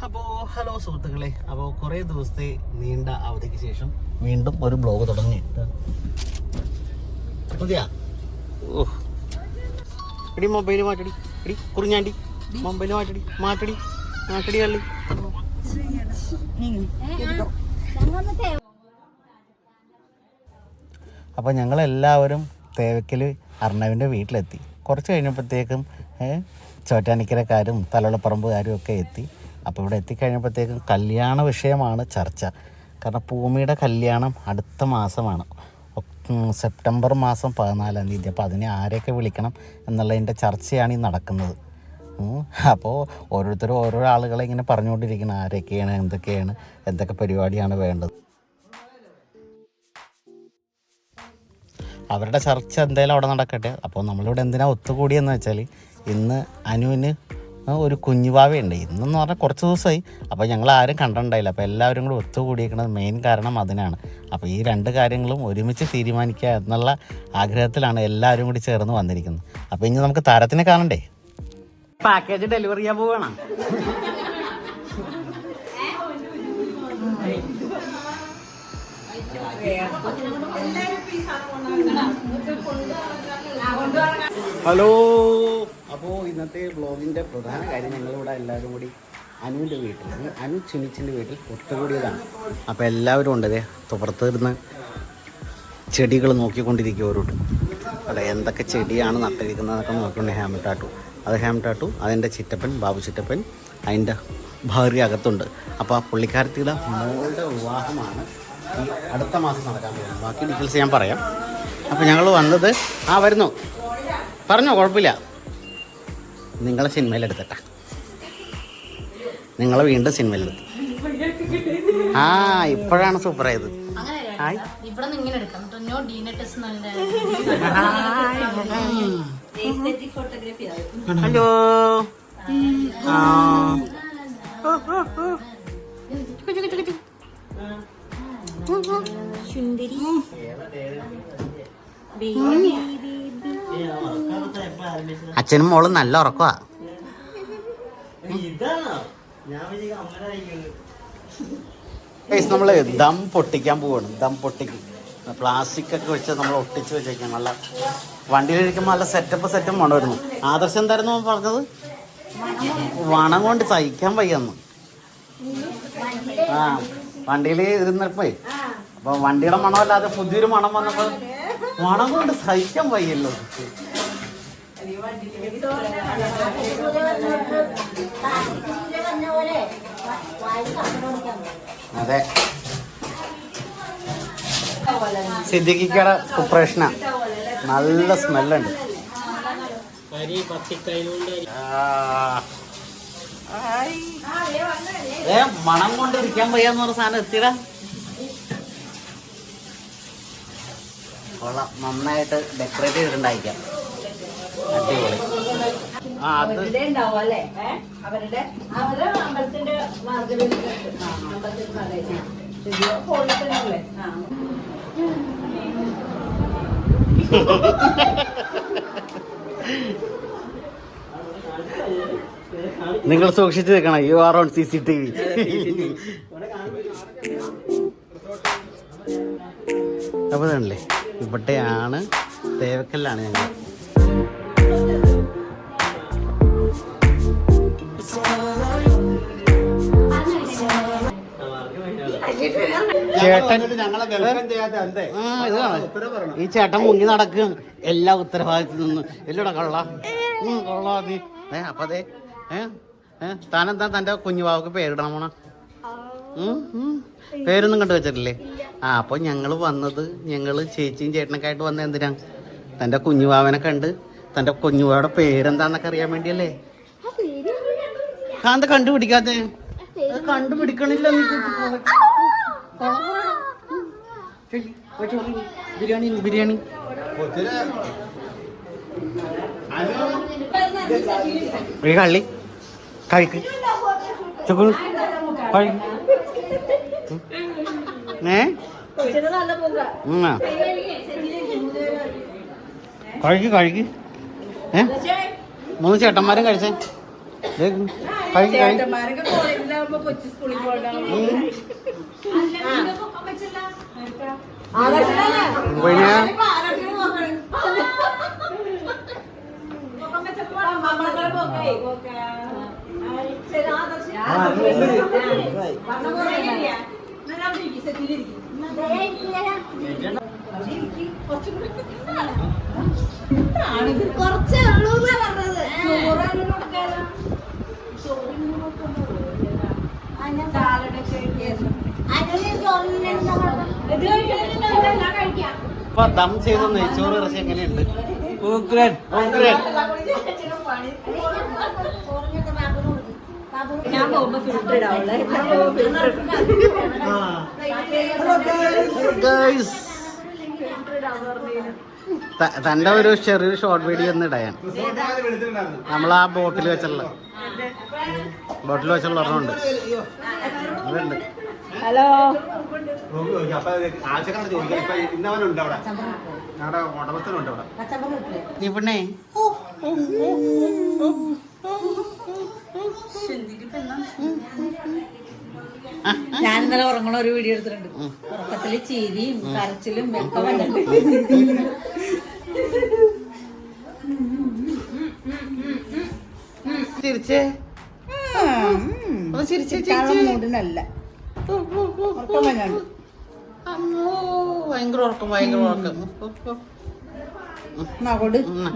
അപ്പോൾ ഹലോ സുഹൃത്തുക്കളെ, അപ്പോൾ കുറേ ദിവസത്തെ നീണ്ട അവധിക്ക് ശേഷം വീണ്ടും ഒരു ബ്ലോഗ് തുടങ്ങി. മതിയാ? ഓ എടി മൊബൈൽ മാറ്റടി, എടി കുറിഞ്ഞാണ്ടി മൊബൈൽ മാറ്റടി മാറ്റടി മാറ്റടി കള്ളി. അപ്പോൾ ഞങ്ങളെല്ലാവരും തേവക്കൽ അർണവിൻ്റെ വീട്ടിലെത്തി. കുറച്ച് കഴിഞ്ഞപ്പോഴത്തേക്കും ചോറ്റാനിക്കരക്കാരും തലവളപ്പറമ്പുകാരും ഒക്കെ എത്തി. അപ്പോൾ ഇവിടെ എത്തിക്കഴിഞ്ഞപ്പോഴത്തേക്കും കല്യാണ വിഷയമാണ് ചർച്ച. കാരണം ഭൂമിയുടെ കല്യാണം അടുത്ത മാസമാണ്, സെപ്റ്റംബർ മാസം 14-ാം തീയതി. അപ്പോൾ അതിനെ ആരെയൊക്കെ വിളിക്കണം എന്നുള്ളതിൻ്റെ ചർച്ചയാണ് ഈ നടക്കുന്നത്. അപ്പോൾ ഓരോരുത്തരും ഓരോ ആളുകളെ ഇങ്ങനെ പറഞ്ഞുകൊണ്ടിരിക്കണം, ആരൊക്കെയാണ്, എന്തൊക്കെ പരിപാടിയാണ് വേണ്ടത്. അവരുടെ ചർച്ച എന്തായാലും അവിടെ നടക്കട്ടെ. അപ്പോൾ നമ്മളിവിടെ എന്തിനാണ് ഒത്തുകൂടിയെന്ന് വെച്ചാൽ, ഇന്ന് അനുവിന് ഒരു കുഞ്ഞുവാവയുണ്ട്. ഇന്നെന്ന് പറഞ്ഞാൽ കുറച്ച് ദിവസമായി. അപ്പോൾ ഞങ്ങൾ ആരും കണ്ടിട്ടുണ്ടായില്ല. അപ്പോൾ എല്ലാവരും കൂടി ഒത്തുകൂടിയിരിക്കുന്നത് മെയിൻ കാരണം അതിനാണ്. അപ്പോൾ ഈ രണ്ട് കാര്യങ്ങളും ഒരുമിച്ച് തീരുമാനിക്കുക എന്നുള്ള ആഗ്രഹത്തിലാണ് എല്ലാവരും കൂടി ചേർന്ന് വന്നിരിക്കുന്നത്. അപ്പോൾ ഇനി നമുക്ക് താരത്തിനെ കാണണ്ടേ? പാക്കേജ് ഡെലിവറി ചെയ്യാൻ പോവുകയാണ്. ഹലോ. അപ്പോൾ ഇന്നത്തെ വ്ളോഗിൻ്റെ പ്രധാന കാര്യം, ഞങ്ങളിവിടെ എല്ലാവരും കൂടി അനുവിൻ്റെ വീട്ടിൽ, അനു ചിനിച്ചിൻ്റെ വീട്ടിൽ ഒത്തുകൂടിയതാണ്. അപ്പോൾ എല്ലാവരും ഉണ്ട് പുറത്തിരുന്ന് ചെടികൾ നോക്കിക്കൊണ്ടിരിക്കുക. ഓരോട്ടും അല്ല എന്തൊക്കെ ചെടിയാണ് നട്ടിരിക്കുന്നതൊക്കെ നോക്കിക്കൊണ്ട് ഹേമട്ടാട്ടു, ഹേമട്ടാട്ടു, അതിൻ്റെ ചിറ്റപ്പൻ ബാബു ചിറ്റപ്പൻ, അതിൻ്റെ ഭാര്യ അകത്തുണ്ട്. അപ്പോൾ ആ പുള്ളിക്കാരത്തിയുടെ മോളുടെ വിവാഹമാണ് ഈ അടുത്ത മാസം നടക്കാൻ പോകുന്നത്. ബാക്കി ഡീറ്റെയിൽസ് ഞാൻ പറയാം. അപ്പോൾ ഞങ്ങൾ വന്നത് വരുന്നു പറഞ്ഞോ, കുഴപ്പമില്ല. നിങ്ങളെ സിനിമയിലെടുത്തിട്ടാ, നിങ്ങളെ വീണ്ടും സിനിമയിലെടുത്തു. ഇപ്പോഴാണ് സൂപ്പറായത്. ഹലോ. അച്ഛനും മോളും നല്ല ഉറക്കവാ. നമ്മള് ദം പൊട്ടിക്കാൻ പോവാണ്. ദം പൊട്ടിക്ക് പ്ലാസ്റ്റിക് ഒക്കെ വെച്ച് നമ്മൾ ഒട്ടിച്ച് വെച്ചേക്കാം. നല്ല വണ്ടിയിലിരിക്കുമ്പോൾ നല്ല സെറ്റപ്പ് മണമായിരുന്നു. ആദർശം എന്തായിരുന്നു പറഞ്ഞത്? വണം കൊണ്ട് സഹിക്കാൻ വയ്യെന്ന്. വണ്ടിയിൽ ഇരുന്നപ്പോയി. അപ്പൊ വണ്ടിയുടെ മണമല്ലാതെ പുതിയൊരു മണം വന്നപ്പോൾ മണം കൊണ്ട് സഹിക്കാൻ വയ്യല്ലോ. അതെ, സിദ്ദിഖിക്കയുടെ പ്രിപ്പറേഷനാ. നല്ല സ്മെല്ലുണ്ട്. മണം കൊണ്ട് ഇരിക്കാൻ വയ്യാന്ന് പറഞ്ഞ സാധനം എത്തിയടാ. കൊള്ളാം, നന്നായിട്ട് ഡെക്കറേറ്റ് ചെയ്തിട്ടുണ്ടായിരിക്കാം. അടിപൊളി. നിങ്ങൾ സൂക്ഷിച്ചു വെക്കണം. You are on CCTV. അപ്പോൾ ഇതാണല്ലേ, ഇവിടെയാണ് തേവക്കല്ലാണ് ഞങ്ങൾ. ഈ ചേട്ടൻ മുങ്ങി നടക്കുക എല്ലാ ഉത്തരവാദിത്തത്തിൽ നിന്ന്. എല്ലടാ കൊള്ളാ കൊള്ളാതി. അപ്പൊ അതെ താനെന്താ തന്റെ കുഞ്ഞുവാവക്ക് പേരിടണം പോണ? പേരൊന്നും കണ്ടു വെച്ചിട്ടില്ലേ? അപ്പൊ ഞങ്ങള് വന്നത്, ഞങ്ങള് ചേച്ചിയും ചേട്ടനൊക്കെ ആയിട്ട് വന്നത് എന്തിനാ? തന്റെ കുഞ്ഞുവാവനെ കണ്ട് തന്റെ കുഞ്ഞുവാവയുടെ പേരെന്താന്നൊക്കെ അറിയാൻ വേണ്ടിയല്ലേ. എന്താ കണ്ടുപിടിക്കാത്ത? കണ്ടുപിടിക്കണില്ല. ബിരിയാണി ബിരിയാണി കള്ളി കഴിക്ക് ചുക്കു കഴിക്ക്. കഴിക്ക് 3 ചേട്ടന്മാരും കഴിച്ചേ. ചേട്ടന്മാരൊക്കെ കോളേജിലാവുമ്പോ കൊച്ചു സ്കൂളിൽ പോകണം. കുറച്ചേ ഉള്ളൂ പറഞ്ഞത്. ഇപ്പൊ ദം ചെയ്ത നെയ്ച്ചോറ് ഇറച്ചി എങ്ങനെയുണ്ട്? ഞാൻ പോകുമ്പോ ഫിൽറ്റർ ഇടാവുള്ളേ. തന്റെ ഒരു ചെറിയൊരു ഷോർട്ട് വീഡിയോ ഒന്ന് ഇടാൻ നമ്മളാ ബോട്ടിൽ വെച്ചുള്ള ഒരെണ്ണമുണ്ട്. അതുണ്ട്. ഹലോ ഇവിടെ ഞാൻ ഇന്നലെ ഉറങ്ങണ ഒരു വീഡിയോ എടുത്തിട്ടുണ്ട്. ഉറക്കത്തില് ചിരിയും കരച്ചിലും ഒക്കെ വന്നിട്ടുണ്ട്. ചിരിച്ചേ മൂടിനല്ല ഭയങ്കര ഉറക്കം ഭയങ്കര ഉറക്കം.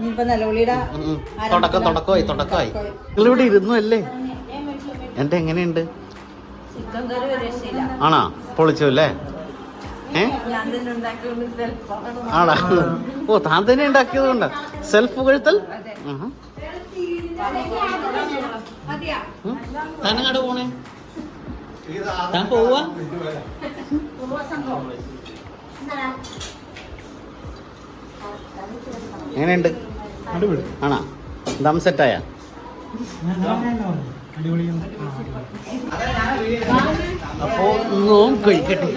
ഇപ്പൊ നിലവിളിയുടെ തുടക്കമായി നിങ്ങളിവിടെ ഇരുന്നു അല്ലേ? എന്റെ എങ്ങനെയുണ്ട്? ചിക്കൻ കറി ഒരു രക്ഷയില്ല. ആണാ? പൊളിച്ചു അല്ലേ? ഞാൻ തന്നെ ഉണ്ടാക്കിയോണ്ട് ആണാ? ഓ, താൻ തന്നെ ഉണ്ടാക്കിയത് കൊണ്ടാ സെൽഫ് കഴുത്തൽ. താനങ്ങാട് പോണേ? താൻ പോവാ? എങ്ങനെയുണ്ട്? ആണാ? ദം സെറ്റായ? അപ്പോ നോം കഴിക്കട്ടെ.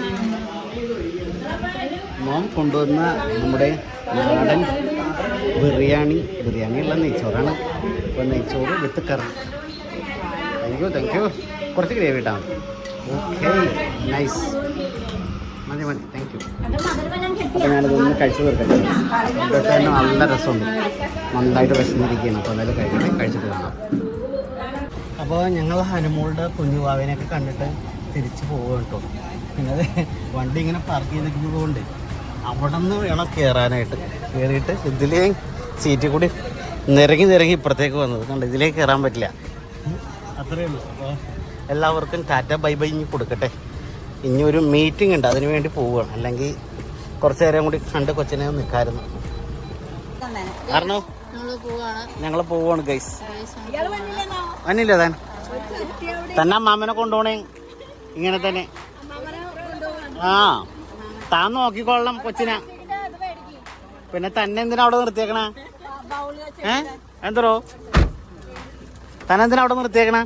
മോം കൊണ്ടുവന്ന നമ്മുടെ നാടൻ ബിരിയാണി ഉള്ള നെയ്ച്ചോറാണ്. അപ്പോൾ നെയ്ച്ചോറ് വിത്ത് കറി. Thank you. കുറച്ച് ഗ്രേവി ഇട്ടാൽ മതി. Okay, nice. മതി താങ്ക് യു. അപ്പോൾ ഞാനതൊന്ന് കഴിച്ചു തീർക്കട്ടെ. ഇതൊക്കെ തന്നെ നല്ല രസമുണ്ട്. നന്നായിട്ട് വിശന്നിരിക്കുകയാണ്. അപ്പോൾ എന്തായാലും കഴിച്ചിട്ട് കാണാം. അപ്പോൾ ഞങ്ങൾ ഹനുമോളുടെ കുഞ്ഞുവാവിനെയൊക്കെ കണ്ടിട്ട് തിരിച്ച് പോവുക കേട്ടോ. പിന്നെ അത് വണ്ടി ഇങ്ങനെ പാർക്ക് ചെയ്തിരിക്കുന്നത് കൊണ്ട് അവിടെ നിന്ന് വേണം കയറാനായിട്ട്. കയറിയിട്ട് ഇതിലേ സീറ്റിൽ കൂടി നിരങ്ങി ഇപ്പുറത്തേക്ക് വന്നത് കണ്ട് ഇതിലേക്ക് കയറാൻ പറ്റില്ല. അത്രയേ ഉള്ളൂ. അപ്പോൾ എല്ലാവർക്കും ടാറ്റ ബൈ ബൈ ഇനി കൊടുക്കട്ടെ. ഇനി ഒരു മീറ്റിംഗ് ഉണ്ട്, അതിന് വേണ്ടി പോവുകയാണ്. അല്ലെങ്കിൽ കുറച്ച് നേരം കൂടി കണ്ട് കൊച്ചിനെ നിൽക്കാമായിരുന്നു. കാരണം ഞങ്ങൾ പോവുകയാണ് ഗൈസ്. വന്നില്ല തന്നെ മാമനെ കൊണ്ടുപോണേ ഇങ്ങനെ തന്നെ. താൻ നോക്കിക്കൊള്ളണം കൊച്ചിനെ. പിന്നെ തന്നെ എന്തിനാ അവിടെ നിർത്തിയേക്കണ? എന്തോ തന്നെന്തിനാ അവിടെ നിർത്തിയേക്കണ?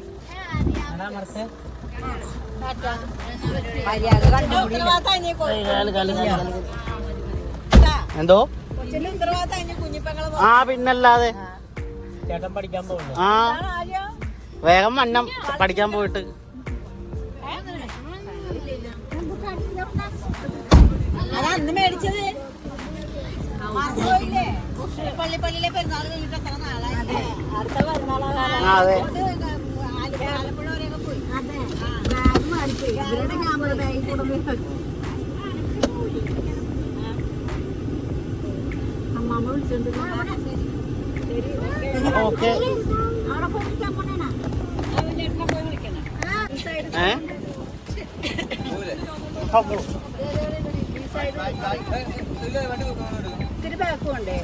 എന്തോ? പിന്നല്ലാതെ ചേട്ടൻ പഠിക്കാൻ പോകുന്നു. വേഗം മന്നം പഠിക്കാൻ പോയിട്ട്. അന്ന് മേടിച്ചത് പള്ളിയിലെ പെരുന്നാൾ കഴിഞ്ഞിട്ട് എത്ര നാളായി? അടുത്ത പെരുന്നാളാണ്. ആലപ്പുഴ വരെയൊക്കെ പോയി. ബാഗ് മാറിപ്പോയി. ഇവരുടെ ക്യാമറ ബാഗിൽ കൂടെ അമ്മാമ്മ വിളിച്ചോണ്ട് ഓക്കെ. അവിടെ പോയി വിളിക്കാൻ പോണേനാ. ഇത്തിരി ബാക്ക് കൊണ്ടേ